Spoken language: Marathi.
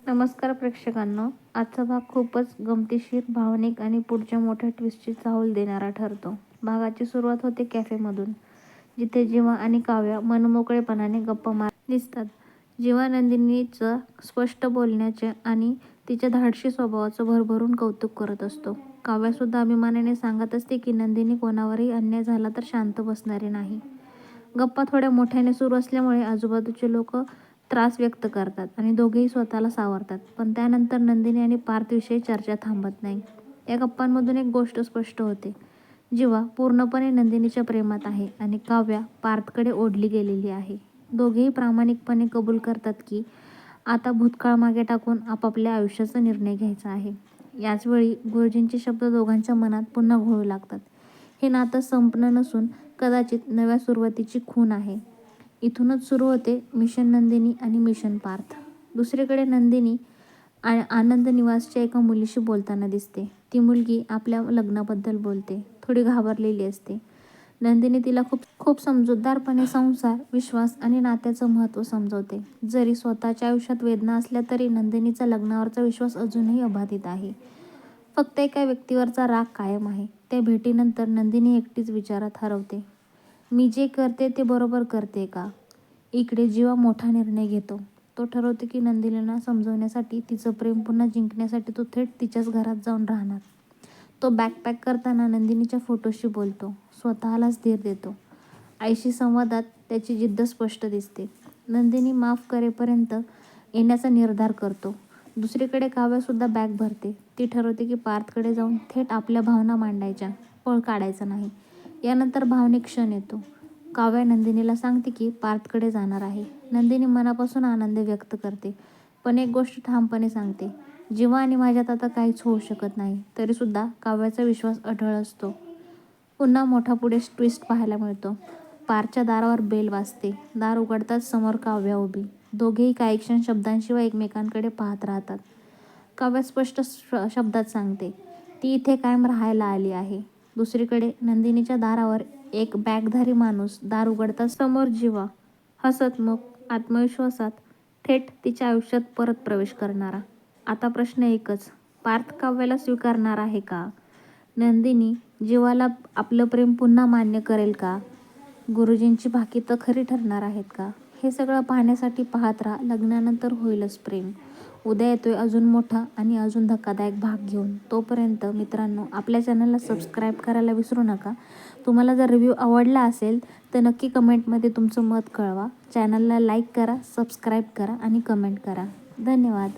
नमस्कार प्रेक्षकांनो. आजचा भाग खूपच गमतीशीर, भावनिक आणि पुढच्या मोठ्या ट्विस्टची चाहूल देणारा ठरतो. भागाची सुरुवात होते कॅफेमधून, जिथे जीवा आणि काव्या मनमोकळेपणाने गप्पा मारत दिसतात. जीवा नंदिनीचं स्पष्ट बोलण्याचे आणि तिच्या धाडसी स्वभावाचं भरभरून कौतुक करत असतो. काव्यासुद्धा अभिमानाने सांगत असते की नंदिनी कोणावरही अन्याय झाला तर शांत बसणारी नाही. गप्पा थोड्या मोठ्याने सुरू असल्यामुळे आजूबाजूचे लोक त्रास व्यक्त करतात आणि दोघेही स्वतःला सावरतात. पण त्यानंतर नंदिनी आणि पार्थविषयी चर्चा थांबत नाही. या गप्पांमधून एक गोष्ट स्पष्ट होते. जीवा पूर्णपणे नंदिनीच्या प्रेमात आहे आणि काव्या पार्थकडे ओढली गेलेली आहे. दोघेही प्रामाणिकपणे कबूल करतात की आता भूतकाळ मागे टाकून आपापल्या आयुष्याचा निर्णय घ्यायचा आहे. याचवेळी गुरुजींचे शब्द दोघांच्या मनात पुन्हा घोळू लागतात. हे नातं संपणं नसून कदाचित नव्या सुरुवातीची खूण आहे. इथूनच सुरू होते मिशन नंदिनी आणि मिशन पार्थ. दुसरीकडे नंदिनी आनंद निवासच्या एका मुलीशी बोलताना दिसते. ती मुलगी आपल्या लग्नाबद्दल बोलते. थोडी घाबरलेली असते. नंदिनी तिला खूप खूप समजूतदारपणे संसार, विश्वास आणि नात्याचं महत्त्व समजवते. जरी स्वतःच्या आयुष्यात वेदना असल्या तरी नंदिनीचा लग्नावरचा विश्वास अजूनही अबाधित आहे. फक्त एका व्यक्तीवरचा राग कायम आहे. त्या भेटीनंतर नंदिनी एकटीच विचारात हरवते. मी जे करते ते बरोबर करते का? इकडे जीवा मोठा निर्णय घेतो. तो ठरवतो की नंदिनीला समजवण्यासाठी, तिचं प्रेम पुन्हा जिंकण्यासाठी तो थेट तिच्याच घरात जाऊन राहणार. तो बॅकपॅक करताना नंदिनीच्या फोटोशी बोलतो. स्वतःलाच धीर देतो. आईशी संवादात त्याची जिद्द स्पष्ट दिसते. नंदिनी माफ करेपर्यंत येण्याचा निर्धार करतो. दुसरीकडे काव्यासुद्धा बॅग भरते. ती ठरवते की पार्थकडे जाऊन थेट आपल्या भावना मांडायच्या, पळ काढायचा नाही. यानंतर भावनिक क्षण येतो. काव्या नंदिनीला सांगते की पार्थकडे जाणार आहे. नंदिनी मनापासून आनंद व्यक्त करते, पण एक गोष्ट ठामपणे सांगते, जीवा आणि माझ्यात आता काहीच होऊ शकत नाही. तरीसुद्धा काव्याचा विश्वास अढळ असतो. पुन्हा मोठा पुढे ट्विस्ट पाहायला मिळतो. पार्थच्या दारावर बेल वाजते. दार उघडताच समोर काव्या उभी. दोघेही काही क्षण शब्दांशिवाय एकमेकांकडे पाहत राहतात. काव्या स्पष्ट शब्दात सांगते, ती इथे कायम राहायला आली आहे. दुसरीकडे नंदिनीच्या दारावर एक बॅगधारी माणूस. दार उघडताच समोर जीवा, हसतमुख, आत्मविश्वासात, थेट तिच्या आयुष्यात परत प्रवेश करणारा. आता प्रश्न एकच, पार्थ काव्याला स्वीकारणार आहे का? नंदिनी जीवाला आपलं प्रेम पुन्हा मान्य करेल का? गुरुजींची भाकीतं खरी ठरणार आहेत का? हे सगळं पाहण्यासाठी पाहत राहा लग्नानंतर होईलच प्रेम. उद्या येतोय अजून मोठा आणि अजून धक्कादायक भाग घेऊन. तोपर्यंत मित्रांनो, आपल्या चॅनलला सबस्क्राईब करायला विसरू नका. तुम्हाला जर रिव्ह्यू आवडला असेल तर नक्की कमेंटमध्ये तुमचं मत कळवा. चॅनलला लाईक करा, सबस्क्राईब करा आणि कमेंट करा. धन्यवाद.